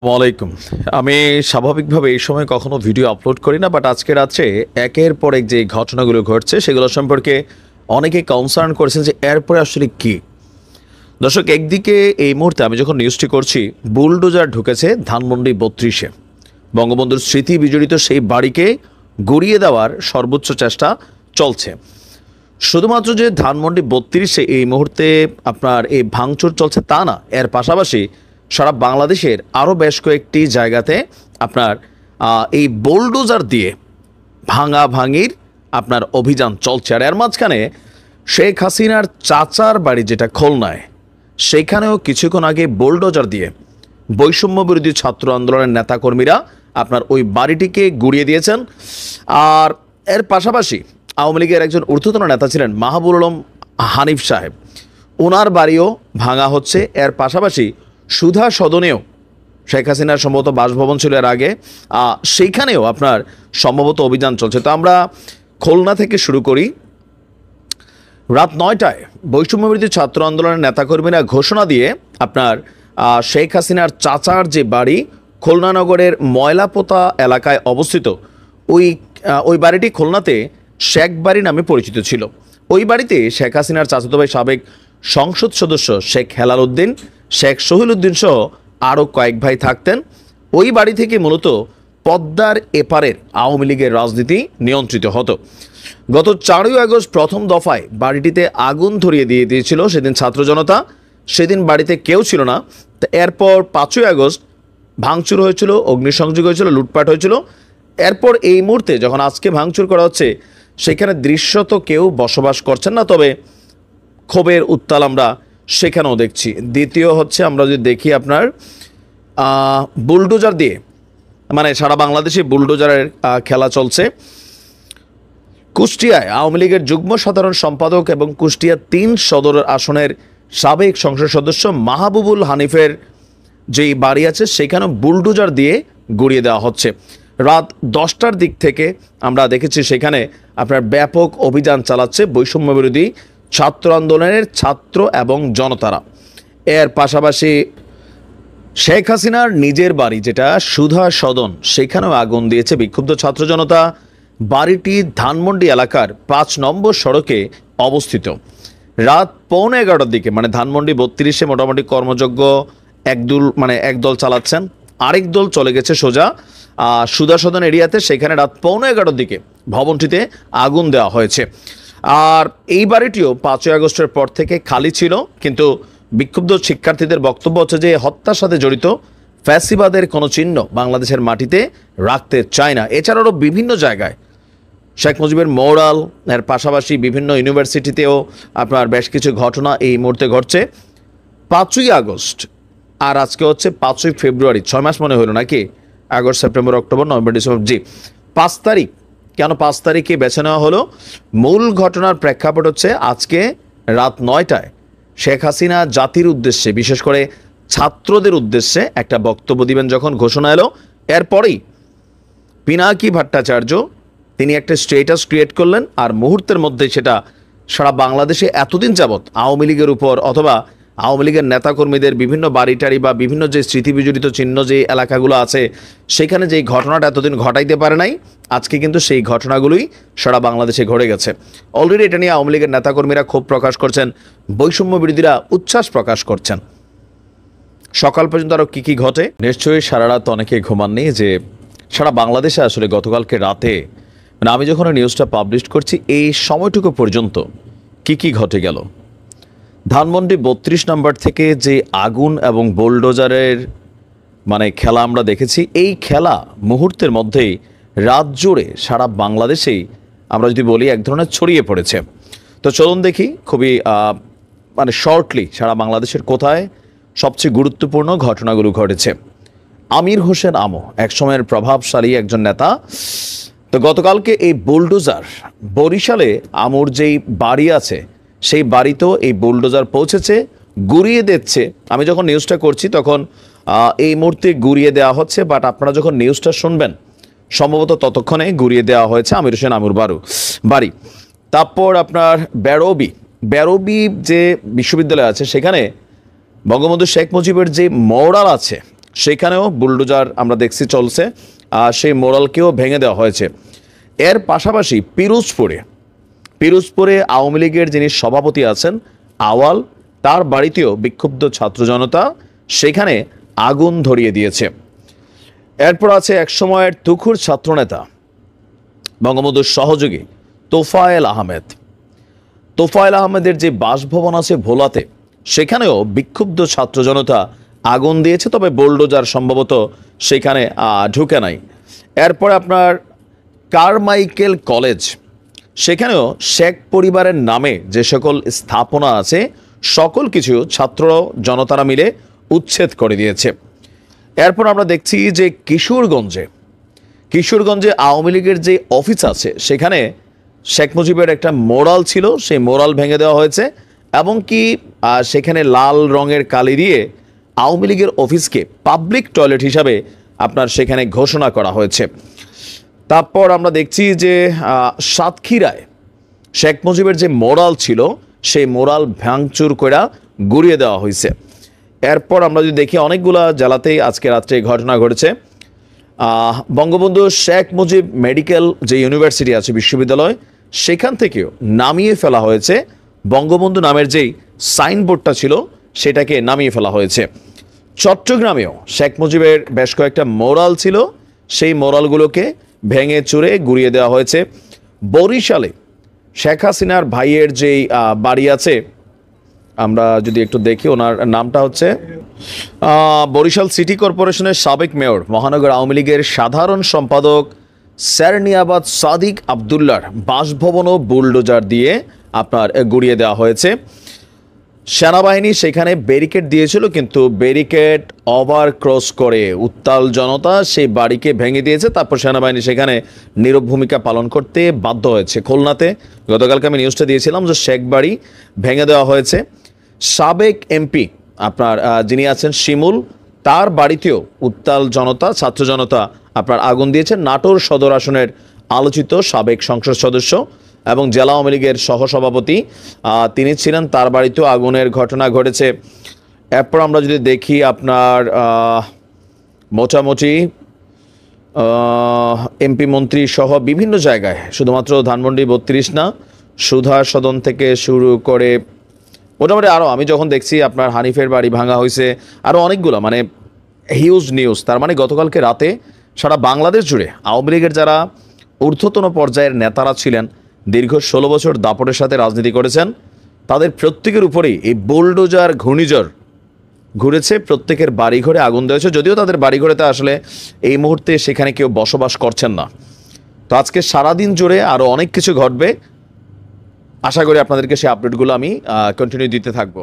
ওয়ালাইকুম। আমি স্বাভাবিকভাবে এই সময় কখনো ভিডিও আপলোড করি না, বাট আজকে রাত্রে একের পর এক যে ঘটনাগুলো ঘটছে সেগুলো সম্পর্কে অনেকে কনসার্ন করেছেন যে এরপরে আসলে কি। দর্শক, একদিকে এই মুহূর্তে আমি যখন নিউজটি করছি, বুলডোজার ঢুকেছে ধানমন্ডি ৩২-এ। বঙ্গবন্ধুর স্মৃতি বিজড়িত সেই বাড়িকে গড়িয়ে দেওয়ার সর্বোচ্চ চেষ্টা চলছে। শুধুমাত্র যে ধানমন্ডি ৩২-এ এই মুহূর্তে আপনার এই ভাঙচুর চলছে তা না, এর পাশাপাশি সারা বাংলাদেশের আরও বেশ কয়েকটি জায়গাতে আপনার এই বোলডোজার দিয়ে ভাঙাভাঙির আপনার অভিযান চলছে। আর এর মাঝখানে শেখ হাসিনার চাচার বাড়ি যেটা খুলনায়, সেখানেও কিছুক্ষণ আগে বোলডোজার দিয়ে বৈষম্য বিরোধী ছাত্র আন্দোলনের নেতাকর্মীরা আপনার ওই বাড়িটিকে গুড়িয়ে দিয়েছেন। আর এর পাশাপাশি আওয়ামী লীগের একজন ঊর্ধ্বতন নেতা ছিলেন মাহবুব আলম হানিফ সাহেব, ওনার বাড়িও ভাঙা হচ্ছে। এর পাশাপাশি সুধা সদনেও শেখ হাসিনার সম্ভবত বাসভবন ছিল এর আগে, সেইখানেও আপনার সম্ভবত অভিযান চলছে। তো আমরা খুলনা থেকে শুরু করি। রাত ৯টায় বৈষম্যবিরোধী ছাত্র আন্দোলনের নেতাকর্মীরা ঘোষণা দিয়ে আপনার শেখ হাসিনার চাচার যে বাড়ি খুলনা নগরের ময়লাপোতা এলাকায় অবস্থিত, ওই বাড়িটি খুলনাতে শেখ বাড়ি নামে পরিচিত ছিল। ওই বাড়িতে শেখ হাসিনার চাচাতো ভাই সাবেক সংসদ সদস্য শেখ হেলাল উদ্দিন, শেখ শহীল উদ্দিন সহ আরও কয়েক ভাই থাকতেন। ওই বাড়ি থেকে মূলত পদ্মার এপারের আওয়ামী লীগের রাজনীতি নিয়ন্ত্রিত হতো। গত 4ই আগস্ট প্রথম দফায় বাড়িটিতে আগুন ধরিয়ে দিয়েছিল সেদিন ছাত্র জনতা। সেদিন বাড়িতে কেউ ছিল না। এরপর 5ই আগস্ট ভাঙচুর হয়েছিল, অগ্নিসংযোগ হয়েছিল, লুটপাট হয়েছিল। এরপর এই মুহূর্তে যখন আজকে ভাঙচুর করা হচ্ছে, সেখানে দৃশ্যত কেউ বসবাস করছেন না, তবে ক্ষোভের উত্তাল আমরা সেখানেও দেখছি। দ্বিতীয় হচ্ছে, আমরা যদি দেখি আপনার বুলডোজার দিয়ে মানে সারা বাংলাদেশে বুলডোজারের খেলা চলছে। কুষ্টিয়ায় আওয়ামী লীগের যুগ্ম সাধারণ সম্পাদক এবং কুষ্টিয়া 3 সদর আসনের সাবেক সংসদ সদস্য মাহবুবুল হানিফের যেই বাড়ি আছে সেখানে বুলডোজার দিয়ে গুড়িয়ে দেওয়া হচ্ছে। রাত 10টার দিক থেকে আমরা দেখেছি সেখানে আপনার ব্যাপক অভিযান চালাচ্ছে বৈষম্য বিরোধী ছাত্র আন্দোলনের ছাত্র এবং জনতারা। এর পাশাপাশি শেখ হাসিনার নিজের বাড়ি যেটা সুধা সদন, সেখানেও আগুন দিয়েছে বিক্ষুব্ধ ছাত্র জনতা। বাড়িটি ধানমন্ডি এলাকার 5 নম্বর সড়কে অবস্থিত। রাত 11:15 দিকে মানে ধানমন্ডি 32-এ মোটামুটি কর্মযজ্ঞ একদল চালাচ্ছেন, আরেক দল চলে গেছে সোজা সুধা সদন এরিয়াতে। সেখানে রাত 11:15 দিকে ভবনটিতে আগুন দেওয়া হয়েছে। আর এই বাড়িটিও 5ই আগস্টের পর থেকে খালি ছিল, কিন্তু বিক্ষুব্ধ শিক্ষার্থীদের বক্তব্য হচ্ছে যে হত্যার সাথে জড়িত ফ্যাসিবাদের কোনো চিহ্ন বাংলাদেশের মাটিতে রাখতে চায় না। এছাড়াও বিভিন্ন জায়গায় শেখ মুজিবের মোরাল, এর পাশাপাশি বিভিন্ন ইউনিভার্সিটিতেও আপনার বেশ কিছু ঘটনা এই মুহূর্তে ঘটছে। 5ই আগস্ট আর আজকে হচ্ছে 5ই ফেব্রুয়ারি, 6 মাস মনে হলো নাকি? August, September, October, November, December, জি 5 তারিখ। কেন 5 তারিখে বেছে নেওয়া হলো? মূল ঘটনার প্রেক্ষাপট হচ্ছে আজকে রাত 9টায় শেখ হাসিনা জাতির উদ্দেশ্যে, বিশেষ করে ছাত্রদের উদ্দেশ্যে একটা বক্তব্য দিবেন যখন ঘোষণা এলো, এরপরেই পিনাকি ভট্টাচার্য তিনি একটা স্ট্যাটাস ক্রিয়েট করলেন। আর মুহূর্তের মধ্যে সেটা সারা বাংলাদেশে এতদিন যাবৎ আওয়ামী লীগের উপর অথবা আওয়ামী লীগের নেতাকর্মীদের বিভিন্ন বাড়িটারি বা বিভিন্ন যে স্মৃতি বিজড়িত চিহ্ন যে এলাকাগুলো আছে সেখানে যেই ঘটনাটা এতদিন ঘটাইতে পারে নাই, আজকে কিন্তু সেই ঘটনাগুলোই সারা বাংলাদেশে ঘটে গেছে। অলরেডি এটা নিয়ে আওয়ামী লীগের নেতাকর্মীরা ক্ষোভ প্রকাশ করছেন, বৈষম্য বিরোধীরা উচ্ছ্বাস প্রকাশ করছেন। সকাল পর্যন্ত আরও কী ঘটে, নিশ্চয়ই সারা রাত অনেকে ঘুমাননি। যে সারা বাংলাদেশে আসলে গতকালকে রাতে মানে আমি যখন নিউজটা পাবলিশ করছি এই সময়টুকু পর্যন্ত কি ঘটে গেল। ধানমন্ডি 32 নম্বর থেকে যে আগুন এবং বোলডোজারের খেলা আমরা দেখেছি, এই খেলা মুহূর্তের মধ্যেই রাত জুড়ে সারা বাংলাদেশেই আমরা যদি বলি এক ধরনের ছড়িয়ে পড়েছে। তো চলুন দেখি খুবই শর্টলি সারা বাংলাদেশের কোথায় সবচেয়ে গুরুত্বপূর্ণ ঘটনাগুলো ঘটেছে। আমির হোসেন আমো একসময়ের প্রভাবশালী একজন নেতা। তো গতকালকে এই বুলডোজার বরিশালে আমুর যেই বাড়ি আছে সেই বাড়িতেও এই বুলডোজার পৌঁছেছে, গুড়িয়ে দিচ্ছে। আমি যখন নিউজটা করছি তখন এই মুহূর্তে গুড়িয়ে দেওয়া হচ্ছে, বাট আপনারা যখন নিউজটা শুনবেন সম্ভবত ততক্ষণে গুড়িয়ে দেওয়া হয়েছে আমির হোসেন আমুর বাড়ি। তারপর আপনার বেরোবি যে বিশ্ববিদ্যালয় আছে সেখানে বঙ্গবন্ধু শেখ মুজিবের যে মোরাল আছে সেখানেও বুলডোজার আমরা দেখছি চলছে, সেই মোরালকেও ভেঙে দেওয়া হয়েছে। এর পাশাপাশি পিরোজপুরে আওয়ামী লীগের যিনি সভাপতি আছেন আওয়াল, তার বাড়িতেও বিক্ষুব্ধ ছাত্র জনতা সেখানে আগুন ধরিয়ে দিয়েছে। এরপর আছে একসময়ের তুখুর ছাত্রনেতা বঙ্গবন্ধুর সহযোগী তোফায়েল আহমেদের যে বাসভবন আছে ভোলাতে, সেখানেও বিক্ষুব্ধ ছাত্র জনতা আগুন দিয়েছে, তবে বুলডোজার সম্ভবত সেখানে ঢুকে নাই। এরপর আপনার কারমাইকেল কলেজ, সেখানেও শেখ পরিবারের নামে যে সকল স্থাপনা আছে সকল কিছু ছাত্র জনতারা মিলে উচ্ছেদ করে দিয়েছে। এরপর আমরা দেখছি যে কিশোরগঞ্জে আওয়ামী লীগের যে অফিস আছে সেখানে শেখ মুজিবের একটা মোরাল ছিল, সেই মোরাল ভেঙে দেওয়া হয়েছে এবং কি সেখানে লাল রঙের কালি দিয়ে আওয়ামী লীগের অফিসকে পাবলিক টয়লেট হিসাবে আপনার সেখানে ঘোষণা করা হয়েছে। তারপর আমরা দেখছি যে সাতক্ষীরায় শেখ মুজিবের যে মোরাল ছিল সেই মোরাল ভাঙচুর করে গুড়িয়ে দেওয়া হয়েছে। এরপর আমরা যদি দেখি অনেকগুলা জেলাতেই আজকে রাত্রে ঘটনা ঘটেছে। বঙ্গবন্ধু শেখ মুজিব মেডিকেল যে ইউনিভার্সিটি আছে বিশ্ববিদ্যালয়, সেখান থেকেও নামিয়ে ফেলা হয়েছে বঙ্গবন্ধু নামের যেই সাইনবোর্ডটা ছিল সেটাকে নামিয়ে ফেলা হয়েছে। চট্টগ্রামেও শেখ মুজিবের বেশ কয়েকটা মোরাল ছিল, সেই মোরালগুলোকে ভেঙে চুরে গুড়িয়ে দেওয়া হয়েছে। বরিশালে শেখ হাসিনার ভাইয়ের যেই বাড়ি আছে, আমরা যদি একটু দেখি, ওনার নামটা হচ্ছে বরিশাল সিটি কর্পোরেশনের সাবেক মেয়র মহানগর আওয়ামী লীগের সাধারণ সম্পাদক সেরনিয়াবাদ সাদিক আবদুল্লার বাসভবনও বুলডোজার দিয়ে আপনার গুড়িয়ে দেওয়া হয়েছে। সেনাবাহিনী সেখানে ব্যারিকেড দিয়েছিল, কিন্তু ব্যারিকেড ওভার ক্রস করে উত্তাল জনতা সেই বাড়িকে ভেঙে দিয়েছে। তারপর সেনাবাহিনী সেখানে নীরব ভূমিকা পালন করতে বাধ্য হয়েছে। খুলনাতে গতকালকে আমি নিউজটা দিয়েছিলাম যে শেখ বাড়ি ভেঙে দেওয়া হয়েছে। সাবেক এমপি আপনার যিনি আছেন শিমুল, তার বাড়িতেও উত্তাল জনতা, ছাত্র জনতা আপনার আগুন দিয়েছে। নাটোর সদর আসনের আলোচিত সাবেক সংসদ সদস্য এবং জেলা আওয়ামী লীগের সহসভাপতি তিনি ছিলেন, তার বাড়িতেও আগুনের ঘটনা ঘটেছে। এরপর আমরা যদি দেখি আপনার মোটামুটি এমপি মন্ত্রী সহ বিভিন্ন জায়গায়, শুধুমাত্র ধানমন্ডি 32 না, সুধা সদন থেকে শুরু করে মোটামুটি আরও, আমি যখন দেখছি আপনার হানিফের বাড়ি ভাঙা হয়েছে, আরও অনেকগুলো, মানে হিউজ নিউজ। তার মানে গতকালকে রাতে সারা বাংলাদেশ জুড়ে আওয়ামী লীগের যারা ঊর্ধ্বতন পর্যায়ের নেতারা ছিলেন, দীর্ঘ 16 বছর দাপটের সাথে রাজনীতি করেছেন, তাদের প্রত্যেকের উপরেই এই বুলডোজার ঘূর্ণিঝড় ঘুরেছে, প্রত্যেকের বাড়িঘরে আগুন দিয়েছে। যদিও তাদের বাড়িঘরেতে আসলে এই মুহূর্তে সেখানে কেউ বসবাস করছেন না। তো আজকে সারাদিন জুড়ে আরও অনেক কিছু ঘটবে, আশা করি আপনাদেরকে সেই আপডেটগুলো আমি কন্টিনিউ দিতে থাকবো।